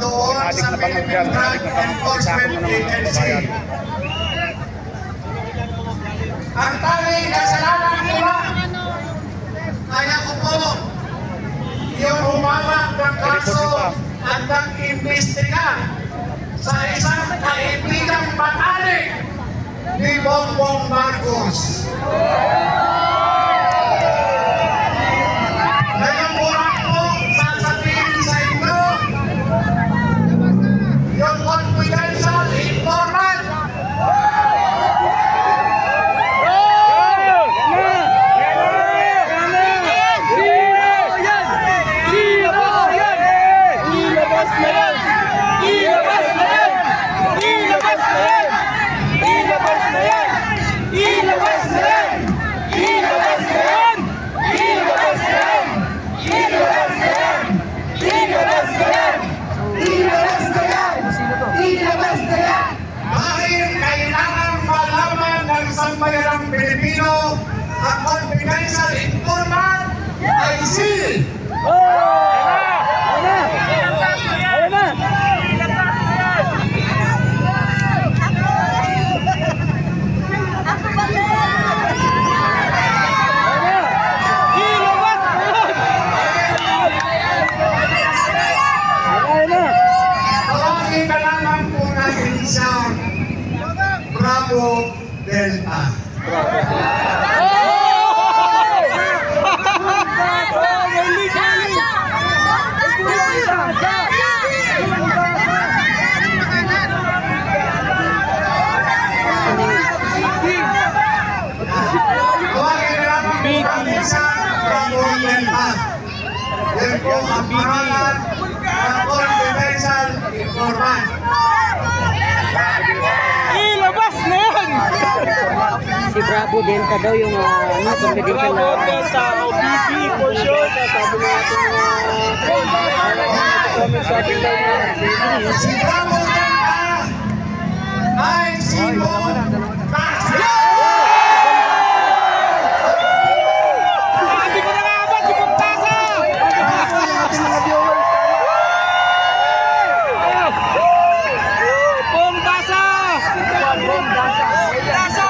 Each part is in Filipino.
doon sa Philippine Drug Enforcement Agency. Ang tanging kasalanan nila ay ako po yung humawak ng kaso at nag-imbestiga sa isang kaibigang panalig ni Bongbong Marcos. Ngayon po ako sasabihin sa inyo yung confidential informant sambayang Pilipino, ang confidential informant ay si tawagin ka lamang po natin siyang Bravo Delta. Yan po ang pangalan ng confidential informant. Ilabas na yan! Si Bravo Delta daw yung confidential na... Bravo Delta o BB for sure. Sabi natin comment sa ating live. Si Bravo Delta ay si Bong Tasa. Sabi ko na nga ba si Bong Tasa? Bong Tasa! Bong Tasa!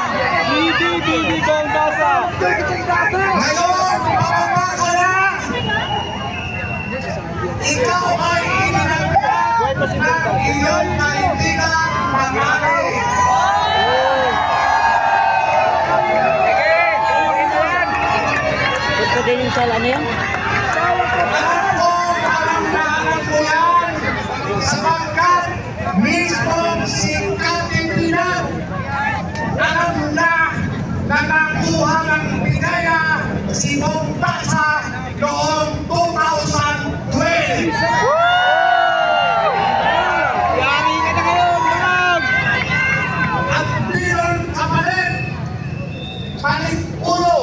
BB Bong Tasa! Ngayon, bababa ka na! Ikaw ay inilagyan ng iyong kaibigan pangalan. Confidential ano yan? Alam ko yan sapagkat mismong si Katipinan alam na nakuha ng pinaya si Bong Tasa noong 2012. Yari ka na ngayon, Manang! At bilang kapalit, palit ulo,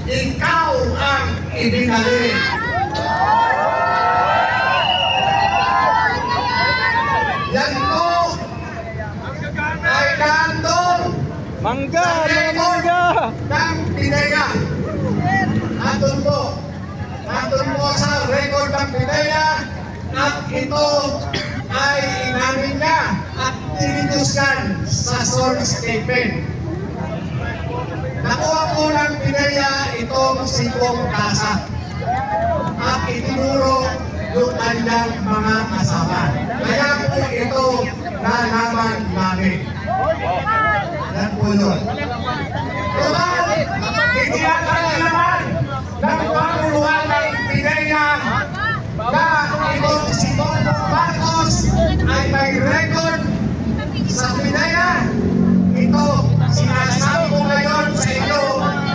ikaw ang ibinalik. Yan po ay nandun Mangga! sa Mga record mangga! ng pinaya. Nandun po sa record ng pinaya at ito ay inamin niya at tiniduskan sa sworn statement. Nakuha po ng pinaya itong si Bong Tasa at itinuro yung kanyang mga kasama. Kaya po ito nalaman namin. Yan po yun. Total, itinatanggi naman ng panguluhan ng pinaya na itong si Bongbong Marcos ay may record sa pinaya. Ito, sinasabi ko ngayon sa inyo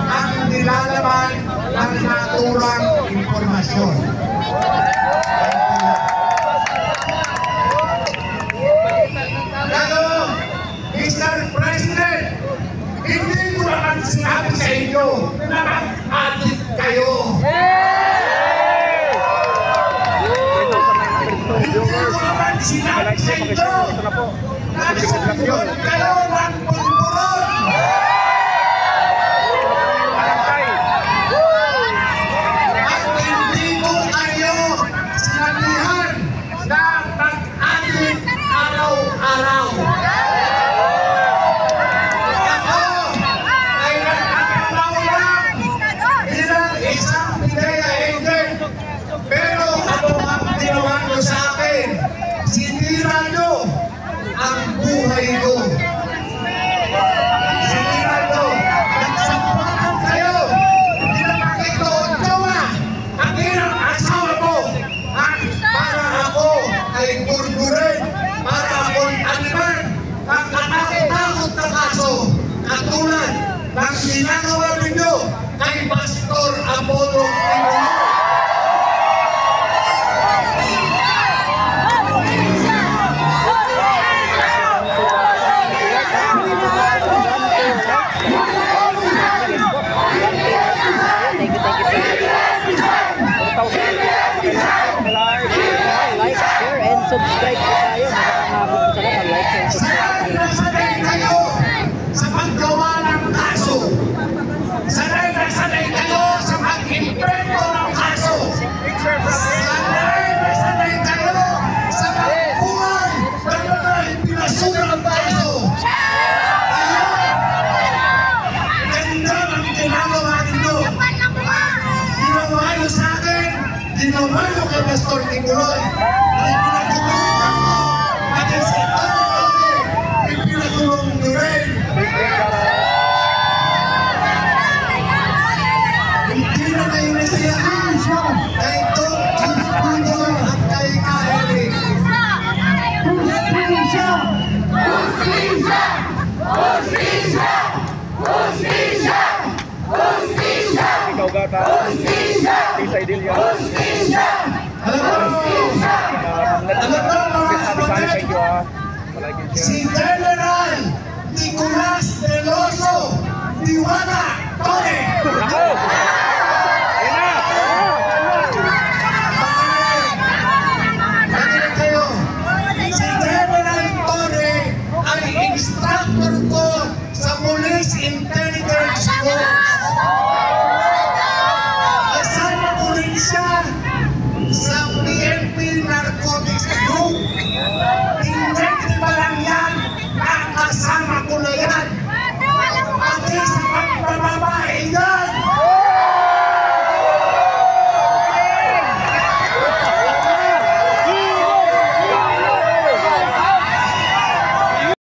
ang nilalaman ng naturang impormasyon. Kaya, Mr. President, hindi ko naman sinabi sa inyo na mag-adik kayo. Hindi ko naman sinabi sa inyo na sumunod kayo ng pulburon. At hindi ko kayo sinabihan na mag-subscribe po tayo. Makakabot po sa lahat. Like and subscribe. Sanay na sanay kayo sa paggawa ng kaso. Sanay na sanay kayo sa pag-invento ng kaso. Sanay na sanay kayo sa pagbuhay ng mga ipinasurang kaso. Ganda ang ginagawa ninyo. Ginawa nyo sa akin, ginawa nyo kay Pastor Tinguloy. Ipinagulungan mo, at sa Tony, ipinagulong nyo rin. Hindi na kayo nasiyahan kay Don Quinto at kay Kaeli. Ikaw gata. Isa idil yan. Alam mo mga kapatid, si General Nicolas Veloso Diwata Torre. Ako! Ayun na! Makinig kayo. Si General Torre ay instructor ko sa Police Intelligence Force. Kasama ko rin siya sa PNP Narcotics Group. Hindi ba lang yan, nakasama ko na yan. Pati sa pagbababae yan.